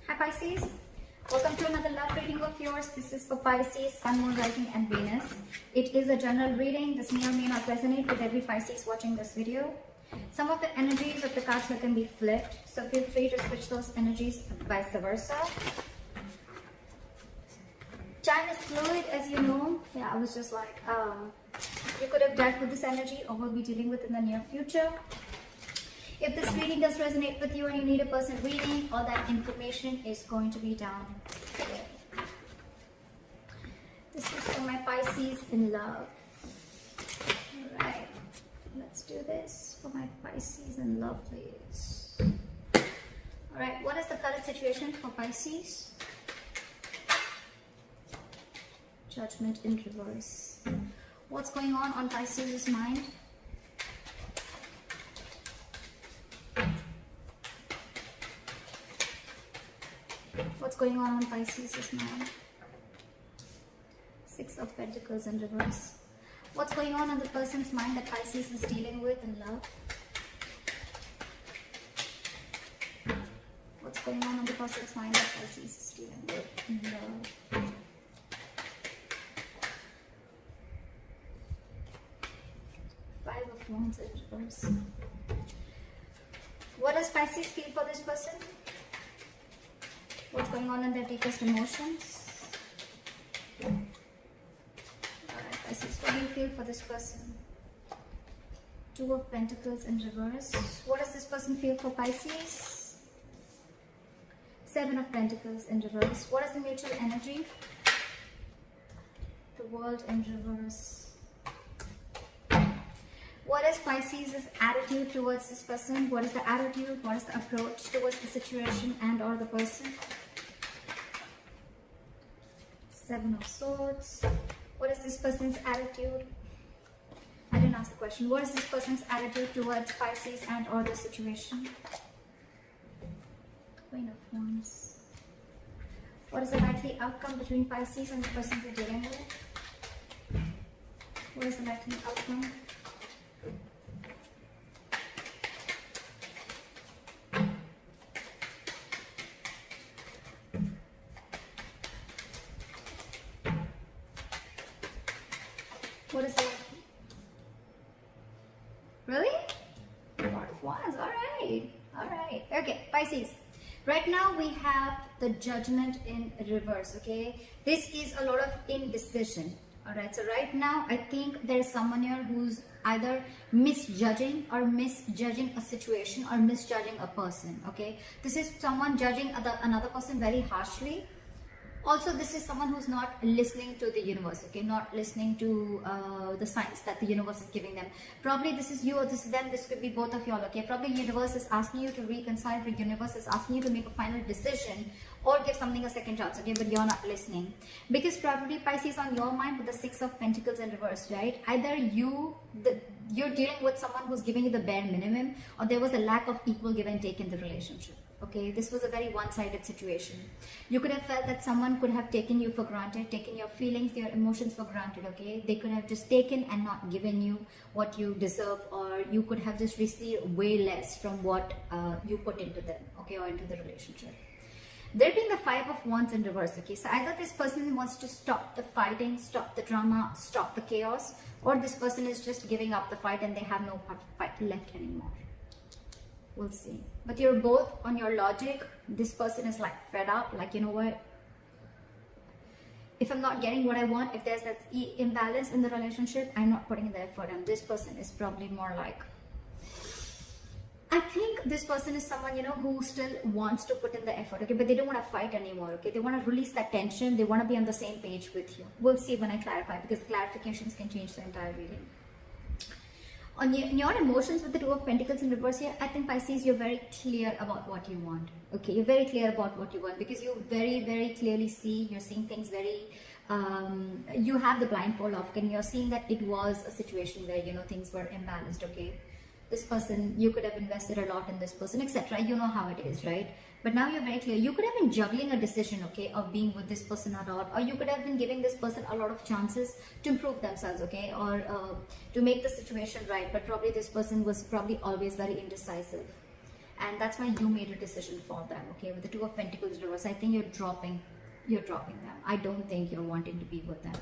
Hi Pisces, welcome to another love reading of yours. This is for Pisces, Sun, Moon, Rising and Venus. It is a general reading. This may or may not resonate with every Pisces watching this video. Some of the energies of the cards here can be flipped, so feel free to switch those energies vice versa. Time is fluid, as you know. Yeah, I was just like, you could have dealt with this energy or will be dealing with in the near future. If this reading does resonate with you and you need a personal reading, all that information is going to be down here. This is for my Pisces in love. Alright, let's do this for my Pisces in love, please. Alright, what is the current situation for Pisces? Judgment in reverse. What's going on Pisces' mind? What's going on Pisces' mind? Six of Pentacles in reverse. What's going on in the person's mind that Pisces is dealing with in love? What's going on in the person's mind that Pisces is dealing with in love? Five of Wands in reverse. What does Pisces feel for this person? What's going on in their deepest emotions? Alright, Pisces, what do you feel for this person? Two of Pentacles in reverse. What does this person feel for Pisces? Seven of Pentacles in reverse. What is the mutual energy? The World in reverse. What is Pisces' attitude towards this person? What is the attitude? What is the approach towards the situation and or the person? Seven of Swords. What is this person's attitude? I didn't ask the question. What is this person's attitude towards Pisces and or the situation? Queen of Wands. What is the likely outcome between Pisces and the person you're dealing with? What is the likely outcome? What is it? Really? Four of Wands. Alright. Okay, Pisces. Right now we have the Judgment in reverse, okay? This is a lot of indecision. Alright, so right now I think there's someone here who's either misjudging a situation or misjudging a person, okay? This is someone judging another person very harshly. Also, this is someone who's not listening to the universe, okay? Not listening to the signs that the universe is giving them. Probably this is you or this is them. This could be both of y'all, okay? Probably the universe is asking you to reconcile. The universe is asking you to make a final decision or give something a second chance, okay? But you're not listening. Because probably Pisces on your mind with the Six of Pentacles in reverse, right? Either you're dealing with someone who's giving you the bare minimum, or there was a lack of equal give and take in the relationship. Okay, this was a very one-sided situation. You could have felt that someone could have taken you for granted, taken your feelings, your emotions for granted, okay? They could have just taken and not given you what you deserve, or you could have just received way less from what you put into them, okay, or into the relationship. There being the Five of Wands in reverse, okay? So either this person wants to stop the fighting, stop the drama, stop the chaos, or this person is just giving up the fight and they have no fight left anymore. We'll see. But you're both on your logic. This person is like fed up, like, you know what? If I'm not getting what I want, if there's that imbalance in the relationship, I'm not putting in the effort. And this person is probably more like, I think this person is someone, you know, who still wants to put in the effort, okay? But they don't want to fight anymore, okay? They want to release that tension. They want to be on the same page with you. We'll see when I clarify, because clarifications can change the entire reading. On your emotions with the Two of Pentacles in reverse here, I think Pisces, you're very clear about what you want. Okay, you're very clear about what you want because you very, very clearly see, you're seeing things very, you have the blindfold off and you're seeing that it was a situation where, you know, things were imbalanced, okay? This person, you could have invested a lot in this person, etc. You know how it is, right? But now you're very clear. You could have been juggling a decision, okay, of being with this person or not, or you could have been giving this person a lot of chances to improve themselves, okay, or to make the situation right. But probably this person was probably always very indecisive. and that's why you made a decision for them. Okay, with the Two of Pentacles reverse, I think you're dropping them. I don't think you're wanting to be with them.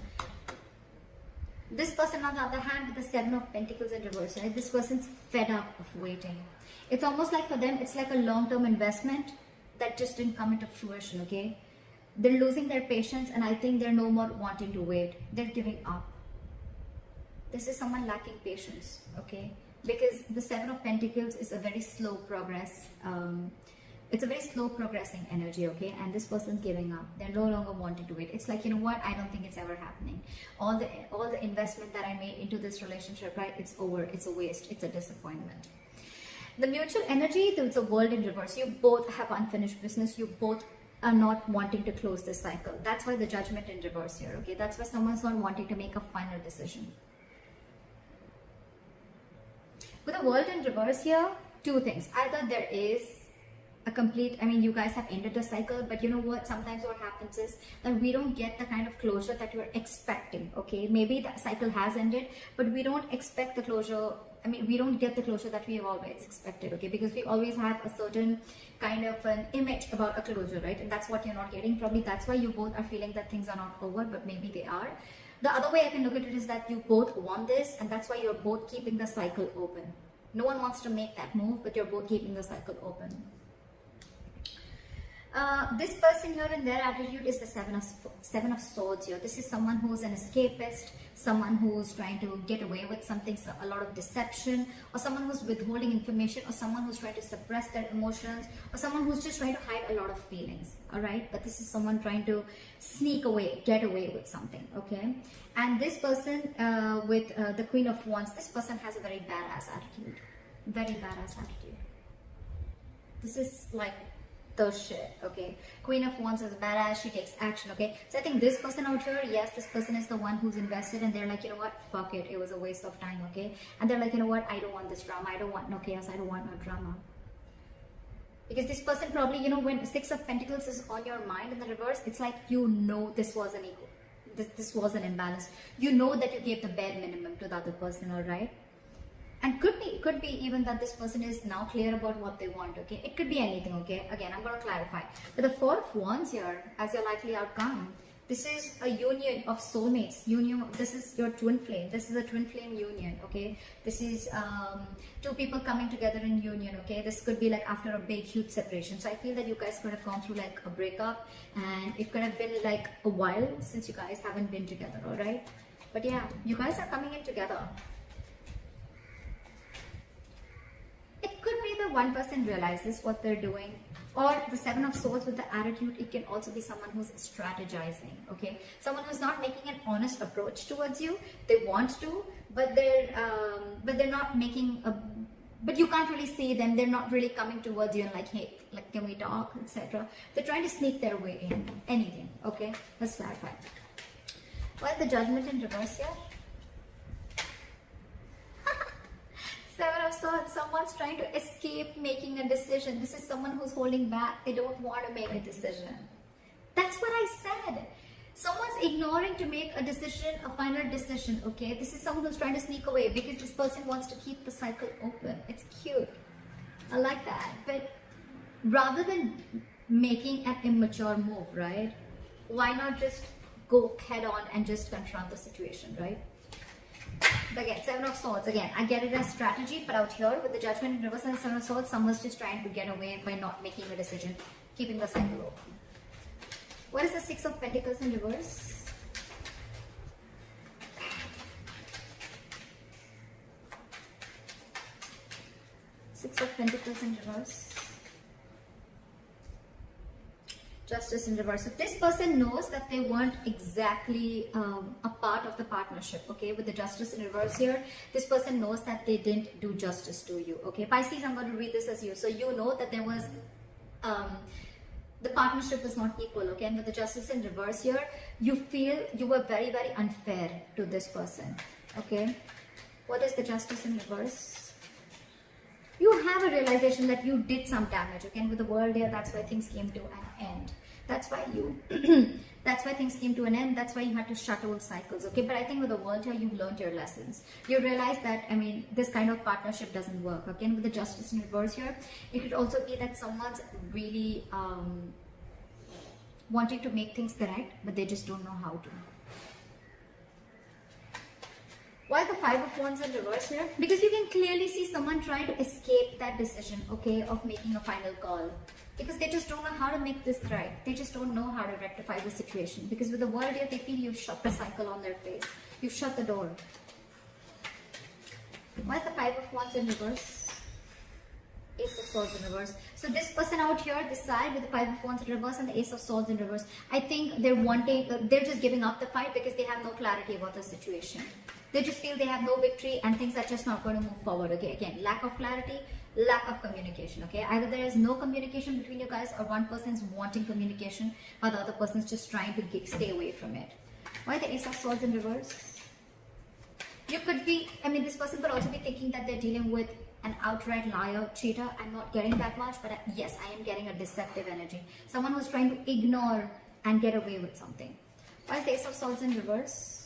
This person, on the other hand, with the Seven of Pentacles in reverse, right? This person's fed up of waiting. It's almost like for them, it's like a long-term investment that just didn't come into fruition, okay? They're losing their patience, and I think they're no more wanting to wait. They're giving up. This is someone lacking patience, okay? Because the Seven of Pentacles is a very slow progress. It's a very slow progressing energy, okay? And this person's giving up. They're no longer wanting to wait. It's like, you know what? I don't think it's ever happening. All the investment that I made into this relationship, right? It's over. It's a waste. It's a disappointment. The mutual energy, it's a World in reverse. You both have unfinished business. You both are not wanting to close this cycle. That's why the Judgment in reverse here, okay? That's why someone's not wanting to make a final decision. With the World in reverse here, two things. Either there is a complete, I mean, you guys have ended the cycle, but you know what? Sometimes what happens is that we don't get the kind of closure that you're expecting, okay? Maybe the cycle has ended, but we don't expect the closure. I mean, we don't get the closure that we have always expected, okay? Because we always have a certain kind of an image about a closure, right? And that's what you're not getting. Probably that's why you both are feeling that things are not over, but maybe they are. The other way I can look at it is that you both want this, and that's why you're both keeping the cycle open. No one wants to make that move, but you're both keeping the cycle open. This person here in their attitude is the Seven of Swords here. This is someone who's an escapist, someone who's trying to get away with something, so a lot of deception, or someone who's withholding information, or someone who's trying to suppress their emotions, or someone who's just trying to hide a lot of feelings, all right? But this is someone trying to sneak away, get away with something, okay? And this person with the Queen of Wands, this person has a very badass attitude. Very badass attitude. This is like the shit, okay? Queen of Wands is badass. She takes action, okay? So I think this person out here, yes, this person is the one who's invested, and they're like, you know what, fuck it, it was a waste of time, okay? And they're like, you know what, I don't want this drama, I don't want no chaos, I don't want no drama. Because this person probably, you know, when Six of Pentacles is on your mind in the reverse, it's like, you know, this was an ego, this was an imbalance. You know that you gave the bare minimum to the other person, all right? And could be even that this person is now clear about what they want, okay? It could be anything, okay? Again, I'm going to clarify. But the Four of Wands here, as your likely outcome, this is a union of soulmates. This is your twin flame. This is a twin flame union, okay? This is two people coming together in union, okay? This could be like after a big, huge separation. So I feel that you guys could have gone through like a breakup, and it could have been like a while since you guys haven't been together, all right? But yeah, you guys are coming in together. It could be that one person realizes what they're doing, or the Seven of Swords with the attitude. It can also be someone who's strategizing, okay? Someone who's not making an honest approach towards you. They want to, but they're not making a. But you can't really see them. They're not really coming towards you and like, hey, like, can we talk, etc. They're trying to sneak their way in. Anything, okay? Let's clarify. What's the Judgment in reverse here? Seven of Swords, someone's trying to escape making a decision. This is someone who's holding back. They don't want to make a decision. That's what I said. Someone's ignoring to make a decision, a final decision, okay? This is someone who's trying to sneak away because this person wants to keep the cycle open. It's cute. I like that. But rather than making an immature move, right? Why not just go head on and just confront the situation, right? But again, Seven of Swords, again, I get it as strategy, but out here with the Judgment in reverse and Seven of Swords, someone's just trying to get away by not making a decision, keeping the cycle open. What is the Six of Pentacles in reverse? Six of Pentacles in reverse. Justice in reverse. So this person knows that they weren't exactly a part of the partnership, okay? With the Justice in reverse here, this person knows that they didn't do justice to you, okay? Pisces, I'm going to read this as you. So you know that there was, the partnership was not equal, okay? And with the Justice in reverse here, you feel you were very, very unfair to this person, okay? What is the Justice in reverse? You have a realization that you did some damage, okay? And with the World here, that's where things came to an end. That's why you that's why things came to an end. That's why you had to shut old cycles, okay? But I think with the world here, you've learned your lessons. You realize that, I mean, this kind of partnership doesn't work. Again, with the justice in reverse here, it could also be that someone's really wanting to make things correct, but they just don't know how to. Why is the Five of Wands in reverse here? Because you can clearly see someone trying to escape that decision, okay, of making a final call. Because they just don't know how to make this right. They just don't know how to rectify the situation. Because with the world here, they feel you've shut the cycle on their face. You've shut the door. Why is the Five of Wands in reverse? Ace of Swords in reverse. So this person out here, this side with the Five of Wands in reverse and the Ace of Swords in reverse, I think they're just giving up the fight because they have no clarity about the situation. They just feel they have no victory and things are just not going to move forward. Okay, again, lack of clarity, lack of communication. Okay, either there is no communication between you guys, or one person is wanting communication, or the other person is just trying to stay away from it. Why the Ace of Swords in reverse? You could be, I mean, this person could also be thinking that they're dealing with an outright liar, cheater. I'm not getting that much, but yes, I am getting a deceptive energy. Someone who's trying to ignore and get away with something. Why is the Ace of Swords in reverse?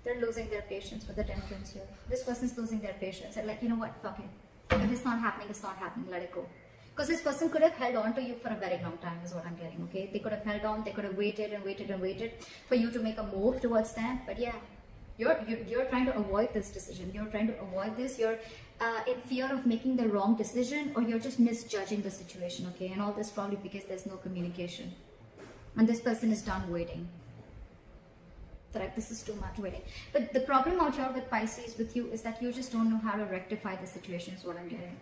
They're losing their patience with the Temperance here. This person's losing their patience. And like, you know what, fuck it. If it's not happening, it's not happening. Let it go. Because this person could have held on to you for a very long time is what I'm getting, okay? They could have held on. They could have waited and waited and waited for you to make a move towards them. But yeah, you're trying to avoid this decision. You're trying to avoid this. You're in fear of making the wrong decision, or you're just misjudging the situation, okay? And all this probably because there's no communication. And this person is done waiting. Correct, this is too much waiting. But the problem out here with Pisces, with you, is that you just don't know how to rectify the situation is what I'm getting.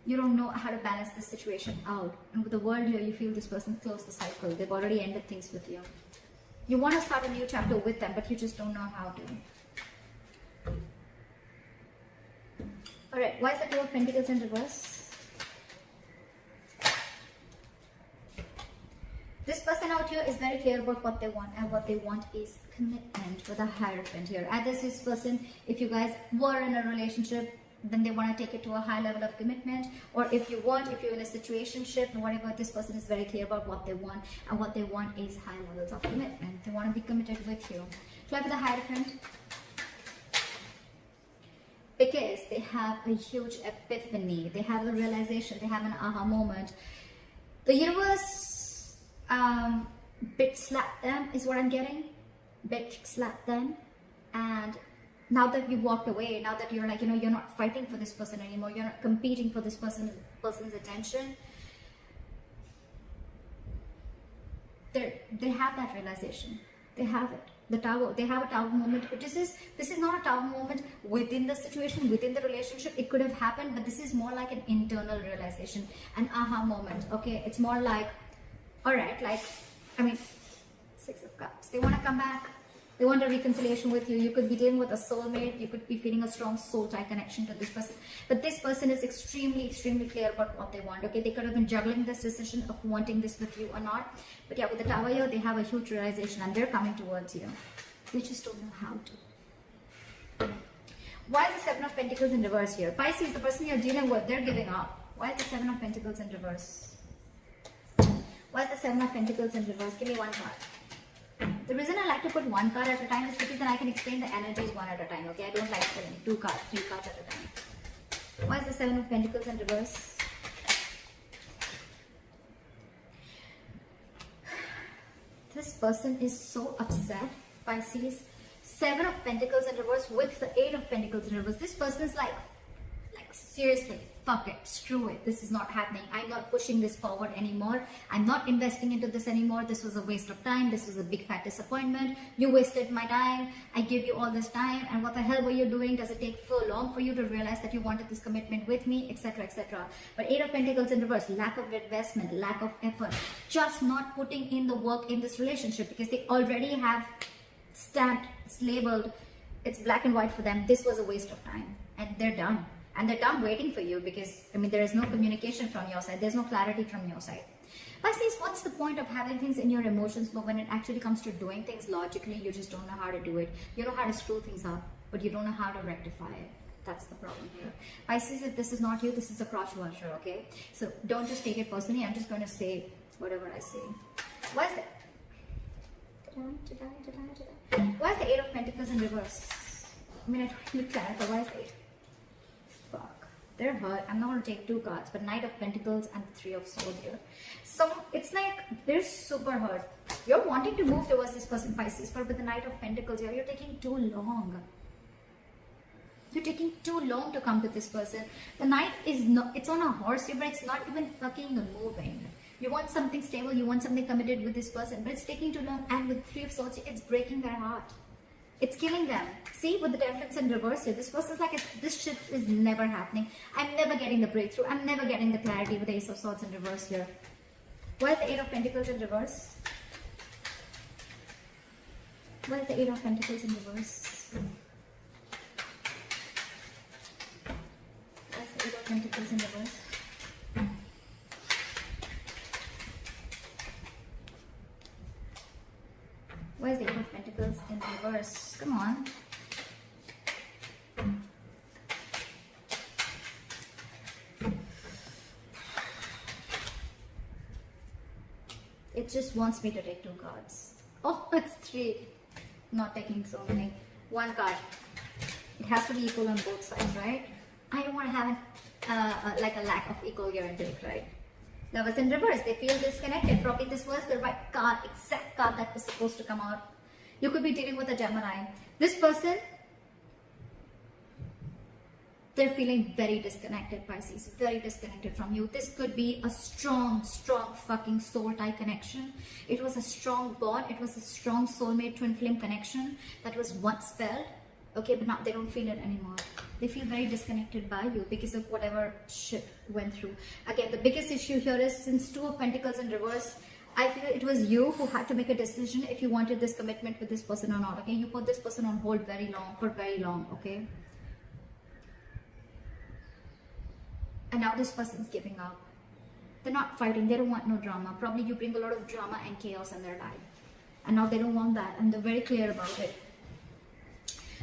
You don't know how to balance the situation out. And with the world here, you feel this person closed the cycle. They've already ended things with you. You want to start a new chapter with them, but you just don't know how to. Alright, why is the Two of Pentacles in reverse? This person out here is very clear about what they want, and what they want is commitment with a Hierophant here. Either this person, if you guys were in a relationship, then they want to take it to a high level of commitment, or if you're in a situationship, whatever, this person is very clear about what they want, and what they want is high levels of commitment. They want to be committed with you. Try for the Hierophant. Because they have a huge epiphany, they have a realization, they have an aha moment. The universe bit slap them is what I'm getting. Bit slap them, and now that you walked away, now that you're like, you know, you're not fighting for this person anymore, you're not competing for this person's attention, they have that realization. They have it. The Tower, they have a Tower moment. This is not a Tower moment within the situation, within the relationship. It could have happened, but this is more like an internal realization, an aha moment. Okay, it's more like, all right, like, I mean, Six of Cups. They want to come back. They want a reconciliation with you. You could be dealing with a soulmate. You could be feeling a strong soul tie connection to this person. But this person is extremely, extremely clear about what they want. Okay, they could have been juggling this decision of wanting this with you or not. But yeah, with the Tower here, they have a huge realization and they're coming towards you. They just don't know how to. Why is the Seven of Pentacles in reverse here? Pisces, the person you're dealing with, they're giving up. Why is the Seven of Pentacles in reverse? Why is the Seven of Pentacles in reverse? Give me one card. The reason I like to put one card at a time is because then I can explain the energies one at a time, okay? I don't like putting two cards, three cards at a time. Why is the Seven of Pentacles in reverse? This person is so upset, Pisces. Seven of Pentacles in reverse with the Eight of Pentacles in reverse. This person is like seriously, fuck it, screw it, this is not happening. I'm not pushing this forward anymore. I'm not investing into this anymore. This was a waste of time. This was a big fat disappointment. You wasted my time. I gave you all this time, and what the hell were you doing? Does it take so long for you to realize that you wanted this commitment with me, etc., etc.? But Eight of Pentacles in reverse, lack of investment, lack of effort, just not putting in the work in this relationship, because they already have stamped, it's labeled, it's black and white for them. This was a waste of time, and they're done. And they're done waiting for you because, I mean, there is no communication from your side. There's no clarity from your side. Pisces, what's the point of having things in your emotions, but when it actually comes to doing things logically, you just don't know how to do it. You know how to screw things up, but you don't know how to rectify it. That's the problem here. Pisces, if this is not you, this is a crotch washer, okay? So don't just take it personally. I'm just going to say whatever I say. Why is that? Why is the Eight of Pentacles in reverse? I mean, I don't even clarify. Why is the Eight? Fuck. They're hurt. I'm not going to take two cards, but Knight of Pentacles and Three of Swords here. So it's like they're super hurt. You're wanting to move towards this person, Pisces, but with the Knight of Pentacles here, you're taking too long. You're taking too long to come to this person. The Knight is not, it's on a horse here, but it's not even fucking moving. You want something stable, you want something committed with this person, but it's taking too long. And with Three of Swords, it's breaking their heart. It's killing them. See, with the Temperance in reverse here, this person's like, this shit is never happening. I'm never getting the breakthrough. I'm never getting the clarity with the Ace of Swords in reverse here. Why is the Eight of Pentacles in reverse? Why is the Eight of Pentacles in reverse? Why is the Eight of Pentacles in reverse? Why is the Eight of Pentacles in reverse? Come on. It just wants me to take two cards. Oh, it's three. Not taking so many. One card. It has to be equal on both sides, right? I don't want to have like a lack of equal give and take, right? Lovers in reverse, they feel disconnected. Probably this was the right card, exact card that was supposed to come out. You could be dealing with a Gemini. This person, they're feeling very disconnected, Pisces, very disconnected from you. This could be a strong, strong fucking soul tie connection. It was a strong bond. It was a strong soulmate twin flame connection that was once felt. Okay, but now they don't feel it anymore. They feel very disconnected by you because of whatever shit went through. Again, the biggest issue here is since Two of Pentacles in reverse, I feel it was you who had to make a decision if you wanted this commitment with this person or not. Okay, you put this person on hold for very long. Okay, and now this person's giving up. They're not fighting. They don't want no drama. Probably you bring a lot of drama and chaos in their life, and now they don't want that, and they're very clear about it.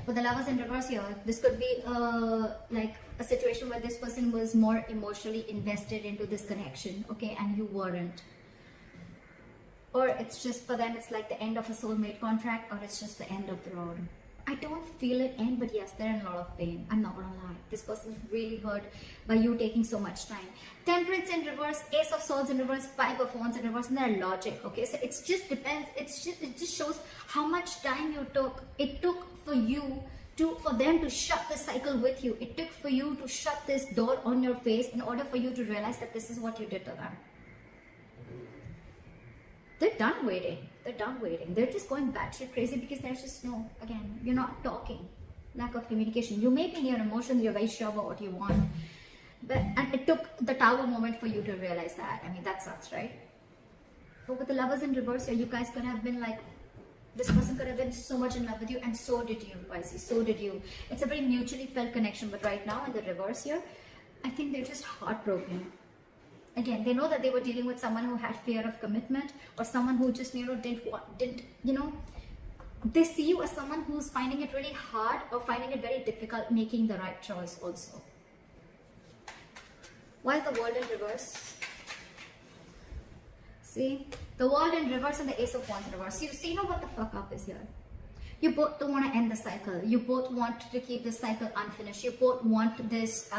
For the Lovers in reverse here, this could be like a situation where this person was more emotionally invested into this connection, okay, and you weren't. Or it's just for them, it's like the end of a soulmate contract, or it's just the end of the road. I don't feel it end, but yes, they're in a lot of pain. I'm not gonna lie. This person is really hurt by you taking so much time. Temperance in reverse, Ace of Swords in reverse, Five of Wands in reverse, and their logic. Okay, so it just depends. It just shows how much time you took. It took for you for them to shut the cycle with you. It took for you to shut this door on your face in order for you to realize that this is what you did to them. They're done waiting. They're done waiting. They're just going batshit crazy because there's just no, again, you're not talking. Lack of communication. You may be in your emotions, you're very sure about what you want. And it took the Tower moment for you to realize that. I mean, that sucks, right? But with the Lovers in reverse here, you guys could have been like, this person could have been so much in love with you, and so did you, Pisces. So did you. It's a very mutually felt connection, but right now in the reverse here, I think they're just heartbroken. Again, they know that they were dealing with someone who had fear of commitment, or someone who just, they see you as someone who's finding it really hard or finding it very difficult making the right choice also. Why is the World in reverse? See, the World in reverse and the Ace of Wands in reverse. So you know what the fuck up is here. You both don't want to end the cycle. You both want to keep the cycle unfinished. You both want this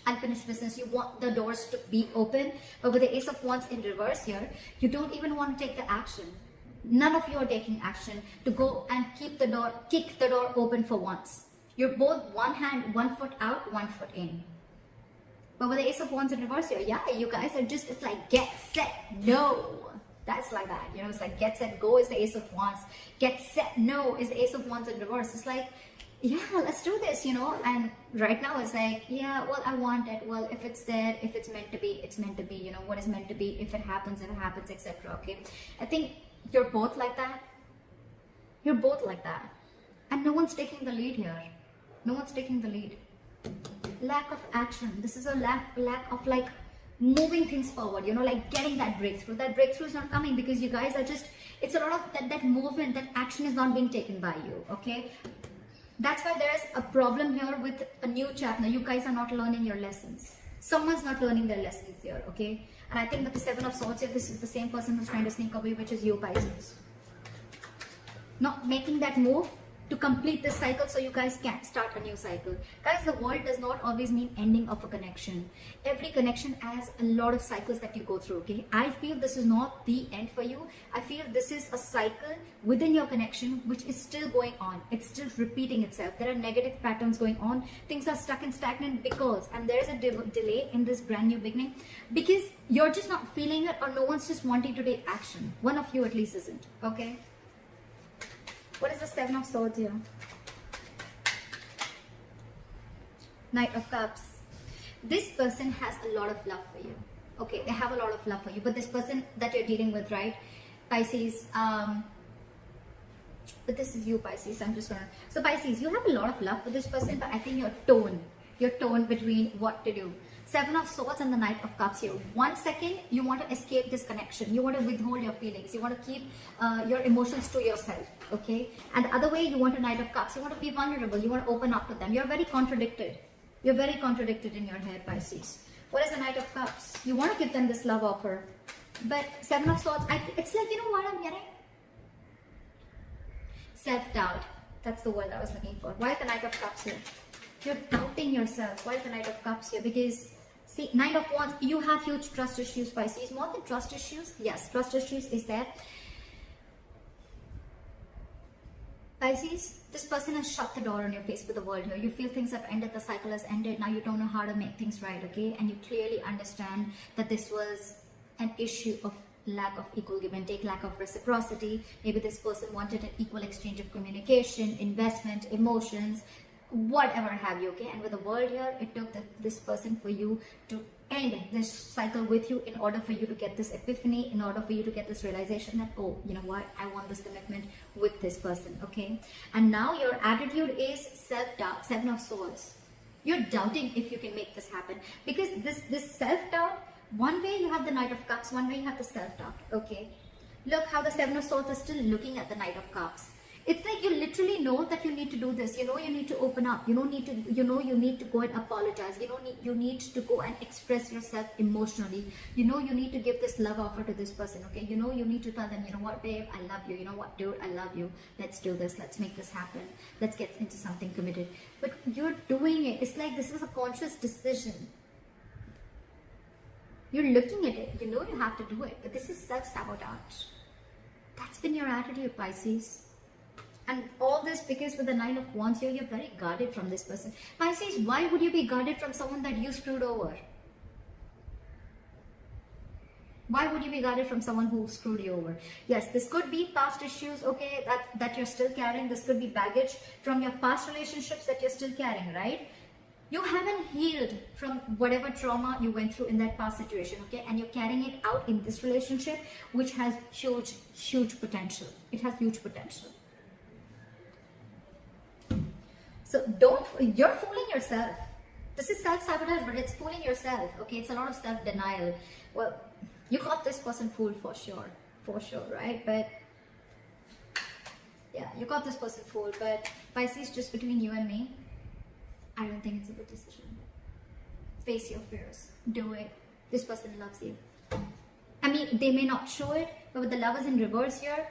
unfinished business. You want the doors to be open. But with the Ace of Wands in reverse here, you don't even want to take the action. None of you are taking action to go and kick the door open for once. You're both one hand, one foot out, one foot in. But with the Ace of Wands in reverse here, yeah, you guys are just, it's like get, set, no. That's like that, it's like get, set, go is the Ace of Wands. Get, set, no is the Ace of Wands in reverse. It's like, yeah, let's do this, and right now it's like, yeah, well, I want it. Well, if it's there, if it's meant to be, it's meant to be, what is meant to be. If it happens, etc. Okay, I think you're both like that. You're both like that, and no one's taking the lead here. No one's taking the lead. Lack of action. This is a lack of like moving things forward, like getting that breakthrough. That breakthrough is not coming because you guys are just, it's a lot of that movement, that action is not being taken by you. Okay, That's why there's a problem here with a new chapter. You guys are not learning your lessons. Someone's not learning their lessons here, okay? And I think that the Seven of Swords here, this is the same person who's trying to sneak away, which is you, Pisces. Not making that move to complete this cycle so you guys can start a new cycle. Guys, the world does not always mean ending of a connection. Every connection has a lot of cycles that you go through, okay? I feel this is not the end for you. I feel this is a cycle within your connection which is still going on. It's still repeating itself. There are negative patterns going on. Things are stuck and stagnant because, and there is a delay in this brand new beginning because you're just not feeling it, or no one's just wanting to take action. One of you at least isn't, okay? What is the Seven of Swords here? Knight of Cups. This person has a lot of love for you. Okay, they have a lot of love for you. But this person that you're dealing with, right? Pisces, but this is you, Pisces. I'm just gonna... So Pisces, you have a lot of love for this person, but I think you're torn between what to do. Seven of Swords and the Knight of Cups here. 1 second, you want to escape this connection. You want to withhold your feelings. You want to keep your emotions to yourself, okay? And the other way, you want a Knight of Cups. You want to be vulnerable. You want to open up to them. You're very contradicted. You're very contradicted in your head, Pisces. What is the Knight of Cups? You want to give them this love offer. But Seven of Swords, it's like, you know what I'm getting? Self-doubt. That's the word I was looking for. Why is the Knight of Cups here? You're doubting yourself. Why is the Knight of Cups here? Because, see, Knight of Wands, you have huge trust issues, Pisces. More than trust issues, yes, trust issues is there. Pisces, this person has shut the door on your face with the world here. You feel things have ended, the cycle has ended. Now you don't know how to make things right, okay? And you clearly understand that this was an issue of lack of equal give and take, lack of reciprocity. Maybe this person wanted an equal exchange of communication, investment, emotions, whatever have you, okay? And with the world here, it took this person for you to end this cycle with you in order for you to get this epiphany, in order for you to get this realization that, oh, you know what, I want this commitment with this person, okay? And now your attitude is self-doubt. Seven of Swords. You're doubting if you can make this happen, because this self-doubt, one way you have the Knight of Cups, one way you have the self-doubt, okay? Look how the Seven of Swords is still looking at the Knight of Cups. It's like you literally know that you need to do this. You know you need to open up. You need to go and apologize. You need to go and express yourself emotionally. You need to give this love offer to this person, okay? You need to tell them, you know what, babe, I love you. You know what, dude, I love you. Let's do this. Let's make this happen. Let's get into something committed. But you're doing it. It's like this is a conscious decision. You're looking at it. You know you have to do it. But this is self-sabotage. That's been your attitude, Pisces. And all this because with the Nine of Wands here, you're very guarded from this person. Pisces, why would you be guarded from someone that you screwed over? Why would you be guarded from someone who screwed you over? Yes, this could be past issues, okay, that you're still carrying. This could be baggage from your past relationships that you're still carrying, right? You haven't healed from whatever trauma you went through in that past situation, okay? And you're carrying it out in this relationship, which has huge, huge potential. It has huge potential. So you're fooling yourself. This is self-sabotage, but it's fooling yourself, okay? It's a lot of self-denial. Well, you got this person fooled for sure, right? But yeah, you got this person fooled, but Pisces, just between you and me, I don't think it's a good decision. Face your fears. Do it. This person loves you. I mean, they may not show it, but with the Lovers in reverse here,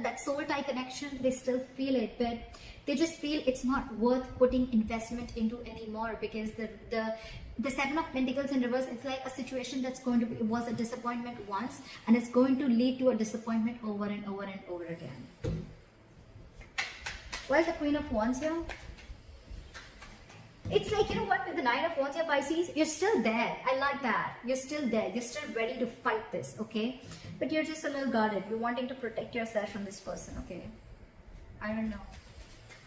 that soul tie connection, they still feel it, but they just feel it's not worth putting investment into anymore, because the Seven of Pentacles in reverse, it's like a situation that's going to be, it was a disappointment once, and it's going to lead to a disappointment over and over and over again. Why is the Queen of Wands here? It's like, you know what, with the Nine of Wands here, Pisces, you're still there. I like that. You're still there. You're still ready to fight this, okay? But you're just a little guarded. You're wanting to protect yourself from this person, okay? I don't know.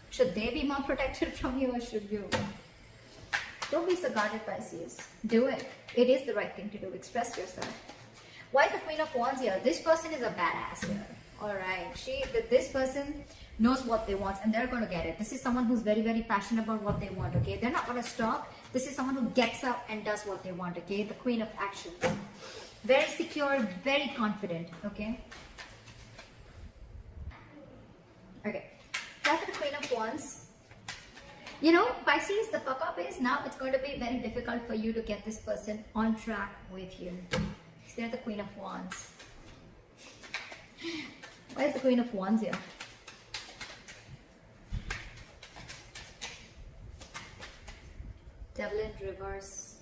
Should they be more protected from you, or should you? Don't be so guarded, Pisces. Do it. It is the right thing to do. Express yourself. Why is the Queen of Wands here? This person is a badass here. Alright. This person knows what they want, and they're going to get it. This is someone who's very, very passionate about what they want, okay? They're not going to stop. This is someone who gets up and does what they want, okay? The Queen of Action. Very secure, very confident, okay? Okay. After the Queen of Wands, You know, Pisces, the fuck up is now it's going to be very difficult for you to get this person on track with you. They're the Queen of Wands. Why is the Queen of Wands here? Devil in reverse.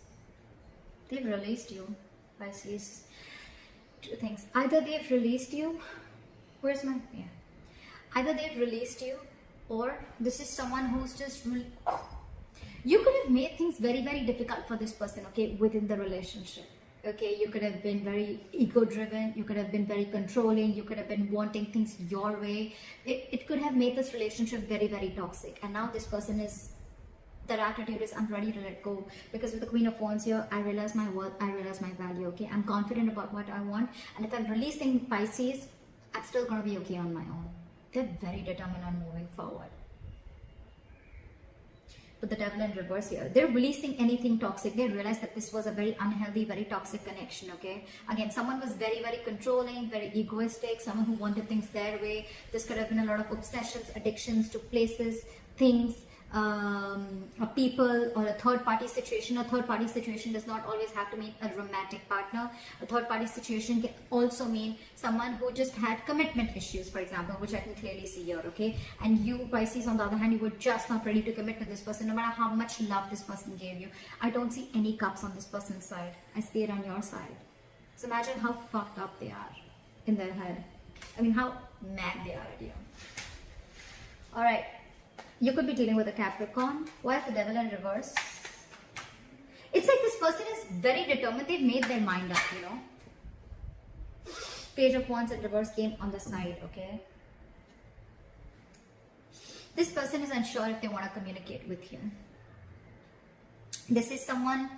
They've released you, Pisces. Two things. Either they've released you. Where's my... Yeah. Either they've released you, or this is someone who's just... You could have made things very, very difficult for this person, okay, within the relationship. Okay, you could have been very ego-driven, you could have been very controlling, you could have been wanting things your way. It could have made this relationship very, very toxic. And now this person is... Their attitude is, I'm ready to let go. Because with the Queen of Wands here, I realize my worth, I realize my value, okay? I'm confident about what I want. And if I'm releasing Pisces, I'm still going to be okay on my own. They're very determined on moving forward. But the Devil in reverse here, they're releasing anything toxic. They realize that this was a very unhealthy, very toxic connection, okay? Again, someone was very, very controlling, very egoistic, someone who wanted things their way. This could have been a lot of obsessions, addictions to places, things, a people, or a third-party situation. A third-party situation does not always have to mean a romantic partner. A third-party situation can also mean someone who just had commitment issues, for example, which I can clearly see here, okay? And you, Pisces, on the other hand, you were just not ready to commit to this person, no matter how much love this person gave you. I don't see any cups on this person's side. I see it on your side. So imagine how fucked up they are in their head. I mean, how mad they are at you. Alright. You could be dealing with a Capricorn. Why is the Devil in reverse? It's like this person is very determined. They've made their mind up, you know. Page of Wands in reverse came on the side, okay. This person is unsure if they want to communicate with you. This is someone,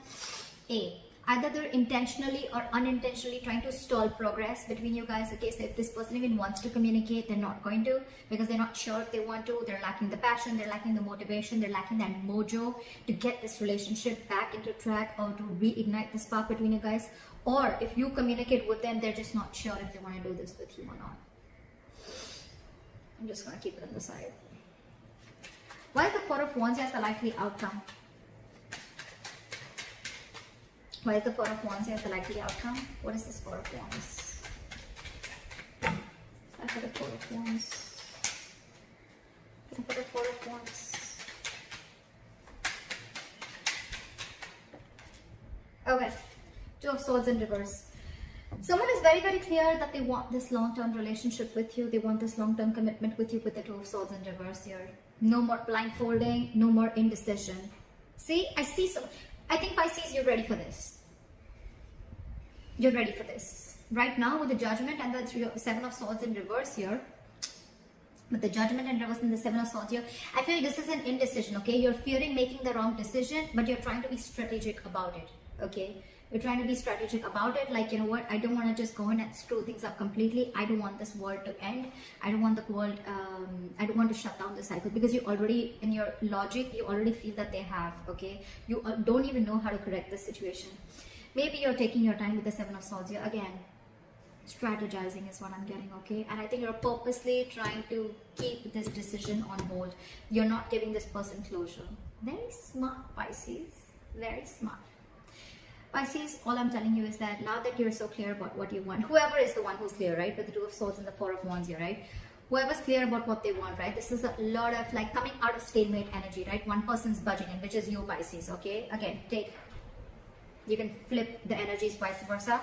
either they're intentionally or unintentionally trying to stall progress between you guys. Okay, so if this person even wants to communicate, they're not going to, because they're not sure if they want to. They're lacking the passion, they're lacking the motivation, they're lacking that mojo to get this relationship back into track, or to reignite the spark between you guys. Or if you communicate with them, they're just not sure if they want to do this with you or not. I'm just going to keep it on the side. Why is the Four of Wands as the likely outcome? Why is the Four of Wands here the likely outcome? What is this Four of Wands? I got a Four of Wands. I got a Four of Wands. Okay. Two of Swords in reverse. Someone is very, very clear that they want this long-term relationship with you. They want this long-term commitment with you with the Two of Swords in reverse here. No more blindfolding. No more indecision. See? I see some... I think Pisces, you're ready for this. You're ready for this. Right now with the Judgment and the Seven of Swords in reverse here, with the Judgment in reverse and the Seven of Swords here, I feel this is an indecision, okay? You're fearing making the wrong decision, but you're trying to be strategic about it, okay? You're trying to be strategic about it, like, you know what, I don't want to just go in and screw things up completely. I don't want this world to end. I don't want the world, I don't want to shut down the cycle, because you already, in your logic, you already feel that they have, okay? You don't even know how to correct the situation. Maybe you're taking your time with the Seven of Swords here. Again, strategizing is what I'm getting, okay? And I think you're purposely trying to keep this decision on hold. You're not giving this person closure. Very smart, Pisces. Very smart. Pisces, all I'm telling you is that now that you're so clear about what you want, whoever is the one who's clear, right? With the Two of Swords and the Four of Wands here, right? Whoever's clear about what they want, right? This is a lot of like coming out of stalemate energy, right? One person's budging in, which is you, Pisces, okay? Again, you can flip the energies vice versa.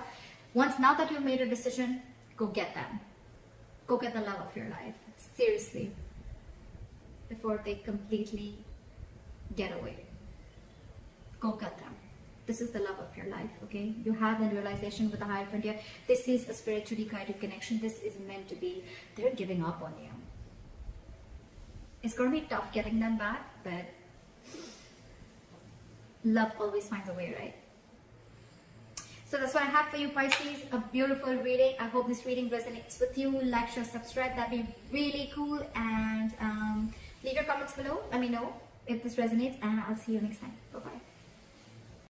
Now that you've made a decision, go get them. Go get the love of your life. Seriously. Before they completely get away. Go get them. This is the love of your life, okay? You have the realization with the higher frontier. This is a spiritually guided connection. This is meant to be. They're giving up on you. It's going to be tough getting them back, but love always finds a way, right? So that's what I have for you, Pisces. A beautiful reading. I hope this reading resonates with you. Like, share, subscribe. That'd be really cool. And leave your comments below. Let me know if this resonates. And I'll see you next time. Bye-bye.